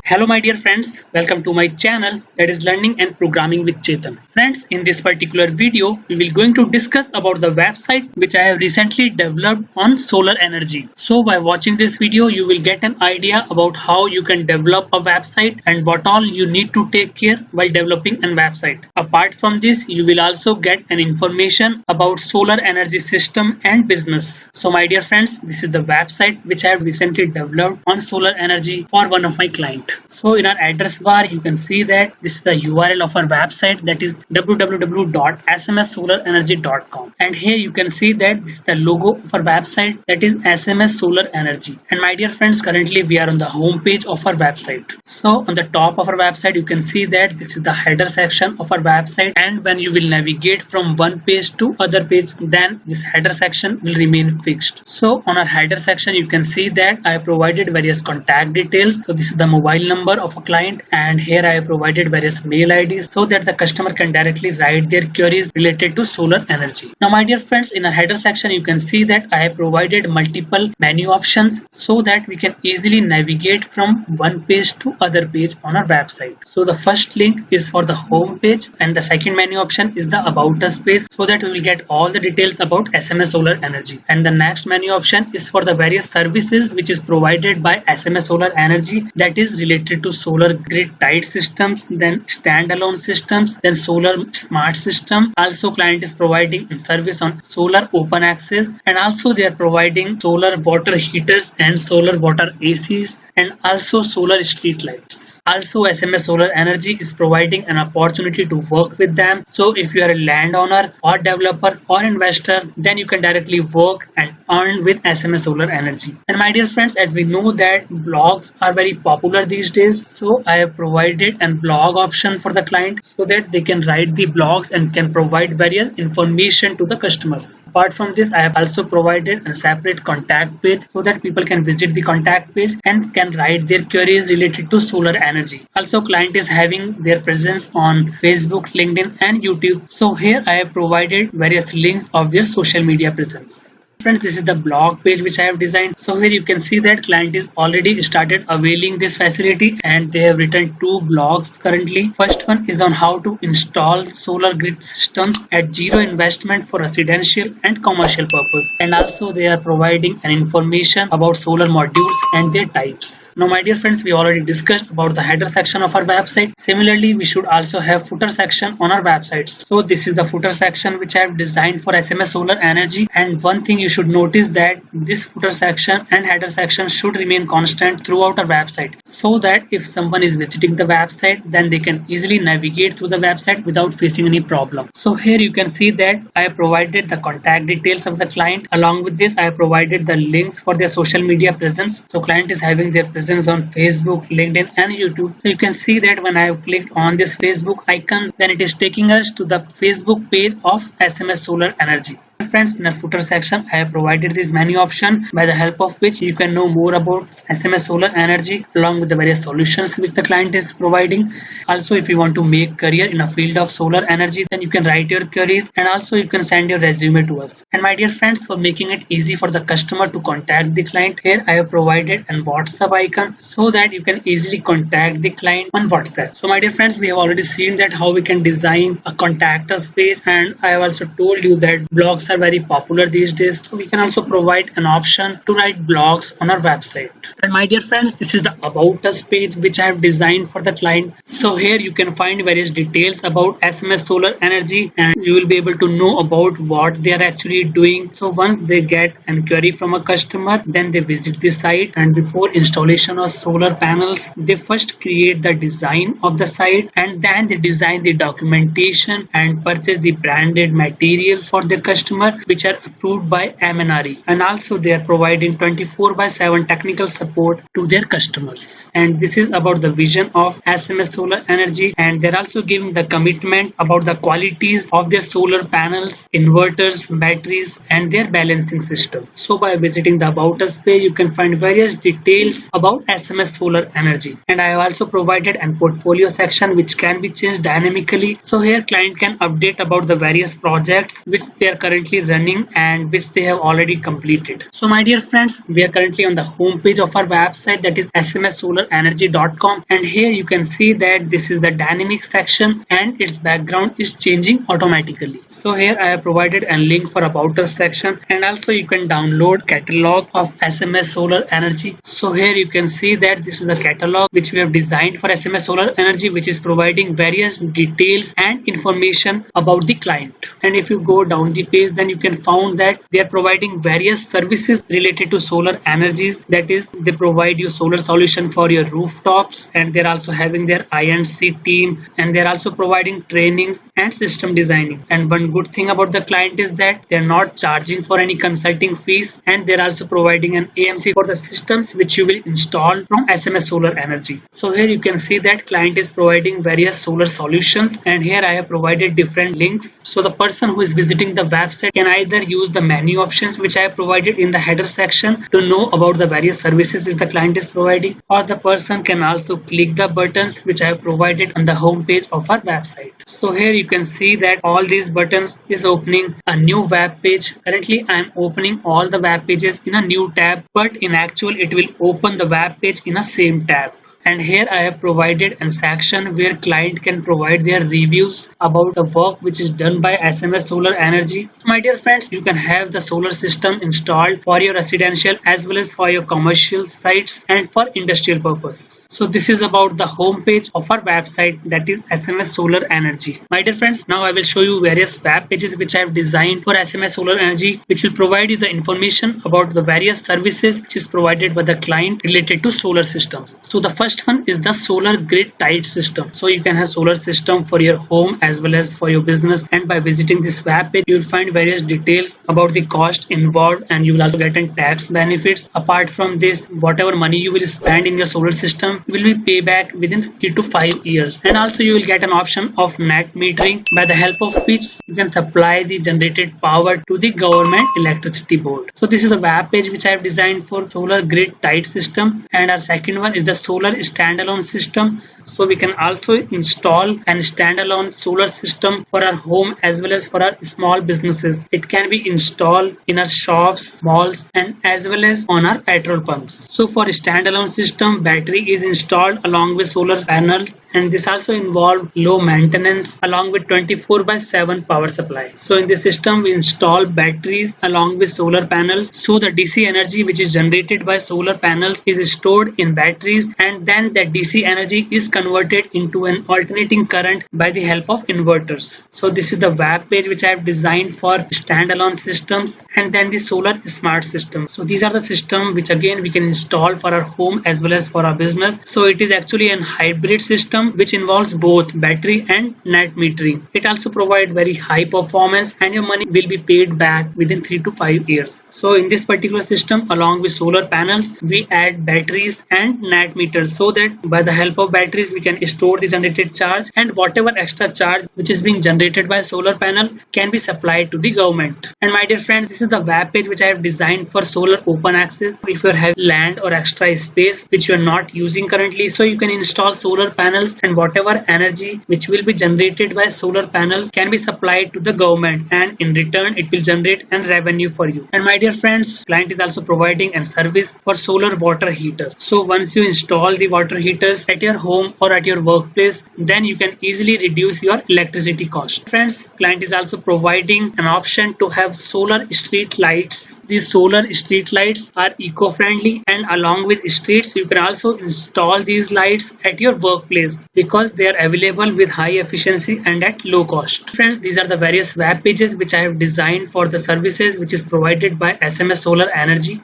Hello my dear friends, welcome to my channel that is Learning and Programming with Chetan. Friends, in this particular video, we will going to discuss about the website which I have recently developed on solar energy. So by watching this video, you will get an idea about how you can develop a website and what all you need to take care while developing a website. Apart from this, you will also get an information about solar energy system and business. So my dear friends, this is the website which I have recently developed on solar energy for one of my clients. So in our address bar, you can see that this is the URL of our website, that is www.smssolarenergy.com. And here you can see that this is the logo of our website, that is SMS Solar Energy. And my dear friends, currently we are on the home page of our website. So on the top of our website, you can see that this is the header section of our website. And when you will navigate from one page to other page, then this header section will remain fixed. So on our header section, you can see that I have provided various contact details. So this is the mobile number of a client, and here I have provided various mail IDs so that the customer can directly write their queries related to solar energy. Now my dear friends, in a header section you can see that I have provided multiple menu options so that we can easily navigate from one page to other page on our website. So the first link is for the home page, and the second menu option is the about us page, so that we will get all the details about SMS Solar Energy. And the next menu option is for the various services which is provided by SMS Solar Energy, that is related to solar grid tied systems, then standalone systems, then solar smart system. Also client is providing service on solar open access, and also they are providing solar water heaters and solar water ACs, and also solar street lights. Also SMS Solar Energy is providing an opportunity to work with them. So if you are a landowner or developer or investor, then you can directly work and earn with SMS Solar Energy. And my dear friends, as we know that blogs are very popular these days, so I have provided a blog option for the client so that they can write the blogs and can provide various information to the customers. Apart from this, I have also provided a separate contact page so that people can visit the contact page and can write their queries related to solar energy. Also client is having their presence on Facebook, LinkedIn and YouTube. So here I have provided various links of their social media presence. Friends, this is the blog page which I have designed. So here you can see that client is already started availing this facility, and they have written two blogs currently. First one is on how to install solar grid systems at zero investment for residential and commercial purpose, and also they are providing an information about solar modules and their types. Now my dear friends, we already discussed about the header section of our website. Similarly, we should also have footer section on our websites. So this is the footer section which I have designed for SMS Solar Energy, and one thing you should notice that this footer section and header section should remain constant throughout our website, so that if someone is visiting the website, then they can easily navigate through the website without facing any problem. So here you can see that I have provided the contact details of the client. Along with this, I have provided the links for their social media presence. So client is having their presence on Facebook, LinkedIn and YouTube. So you can see that when I have clicked on this Facebook icon, then it is taking us to the Facebook page of SMS Solar Energy. Friends, in the footer section I have provided this menu option by the help of which you can know more about SMS Solar Energy along with the various solutions which the client is providing. Also, if you want to make career in a field of solar energy, then you can write your queries, and also you can send your resume to us. And my dear friends, for making it easy for the customer to contact the client, here I have provided a WhatsApp icon so that you can easily contact the client on WhatsApp. So my dear friends, we have already seen that how we can design a contact us page, and I have also told you that blogs are very popular these days, so we can also provide an option to write blogs on our website. And my dear friends, this is the about us page which I have designed for the client. So here you can find various details about SMS Solar Energy, and you will be able to know about what they are actually doing. So once they get an query from a customer, then they visit the site, and before installation of solar panels, they first create the design of the site, and then they design the documentation and purchase the branded materials for the customer which are approved by MNRE, and also they are providing 24/7 technical support to their customers. And this is about the vision of SMS Solar Energy, and they're also giving the commitment about the qualities of their solar panels, inverters, batteries and their balancing system. So by visiting the about us page, you can find various details about SMS Solar Energy. And I have also provided a portfolio section which can be changed dynamically. So here client can update about the various projects which they are currently currently running and which they have already completed. So my dear friends, we are currently on the home page of our website, that is smssolarenergy.com, and here you can see that this is the dynamic section and its background is changing automatically. So here I have provided a link for about us section, and also you can download catalog of SMS Solar Energy. So here you can see that this is the catalog which we have designed for SMS Solar Energy, which is providing various details and information about the client. And if you go down the page, then you can find that they are providing various services related to solar energies. That is, they provide you solar solution for your rooftops, and they're also having their I&C team, and they're also providing trainings and system designing. And one good thing about the client is that they're not charging for any consulting fees, and they're also providing an AMC for the systems which you will install from SMS Solar Energy. So here you can see that client is providing various solar solutions, and here I have provided different links. So the person who is visiting the website can either use the menu options which I have provided in the header section to know about the various services which the client is providing, or the person can also click the buttons which I have provided on the home page of our website. So here you can see that all these buttons is opening a new web page. Currently I am opening all the web pages in a new tab, but in actual it will open the web page in a same tab. And here I have provided a section where client can provide their reviews about the work which is done by SMS Solar Energy. My dear friends, you can have the solar system installed for your residential as well as for your commercial sites and for industrial purpose. So this is about the home page of our website, that is SMS Solar Energy. My dear friends, now I will show you various web pages which I have designed for SMS Solar Energy, which will provide you the information about the various services which is provided by the client related to solar systems. So the first one is the solar grid tied system. So you can have solar system for your home as well as for your business, and by visiting this web page you will find various details about the cost involved, and you will also get tax benefits. Apart from this, whatever money you will spend in your solar system will be payback within 3 to 5 years. And also you will get an option of net metering, by the help of which you can supply the generated power to the government electricity board. So this is the web page which I have designed for solar grid tied system. And our second one is the solar standalone system. So we can also install a standalone solar system for our home as well as for our small businesses. It can be installed in our shops, malls, and as well as on our petrol pumps. So for a standalone system, battery is installed along with solar panels, and this also involves low maintenance along with 24/7 power supply. So in this system we install batteries along with solar panels, so the DC energy which is generated by solar panels is stored in batteries, and then that DC energy is converted into an alternating current by the help of inverters. So this is the web page which I have designed for standalone systems. And then the solar smart system. So these are the system which again we can install for our home as well as for our business. So it is actually an hybrid system which involves both battery and net metering. It also provides very high performance, and your money will be paid back within 3 to 5 years. So in this particular system, along with solar panels, we add batteries and net meters, so that by the help of batteries we can store the generated charge, and whatever extra charge which is being generated by solar panel can be supplied to the government. And my dear friends, this is the web page which I have designed for solar open access. If you have land or extra space which you are not using currently, so you can install solar panels, and whatever energy which will be generated by solar panels can be supplied to the government, and in return it will generate a revenue for you. And my dear friends, client is also providing a service for solar water heater. So once you install the water heaters at your home or at your workplace, then you can easily reduce your electricity cost. Friends, client is also providing an option to have solar street lights. These solar street lights are eco-friendly, and along with streets you can also install these lights at your workplace because they are available with high efficiency and at low cost. Friends, these are the various web pages which I have designed for the services which is provided by SMS Solar Energy.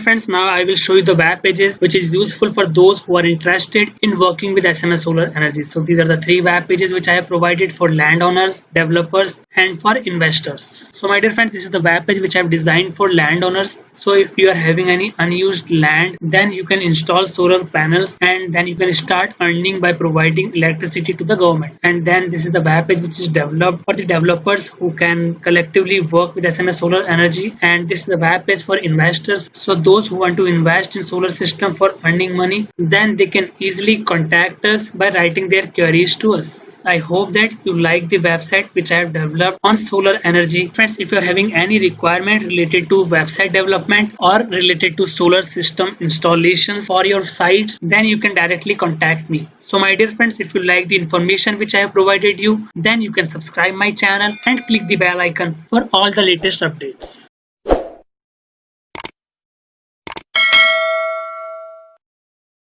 Friends, now I will show you the web pages which is useful for those who are interested in working with SMS Solar Energy. So these are the 3 web pages which I have provided for landowners, developers, and for investors. So my dear friends, this is the web page which I have designed for landowners. So if you are having any unused land, then you can install solar panels, and then you can start earning by providing electricity to the government. And then this is the web page which is developed for the developers who can collectively work with SMS Solar Energy. And this is the web page for investors. So those who want to invest in solar system for earning money, then they can easily contact us by writing their queries to us. I hope that you like the website which I have developed on solar energy. Friends, if you are having any requirement related to website development or related to solar system installations for your sites, then you can directly contact me. So my dear friends, if you like the information which I have provided you, then you can subscribe my channel and click the bell icon for all the latest updates.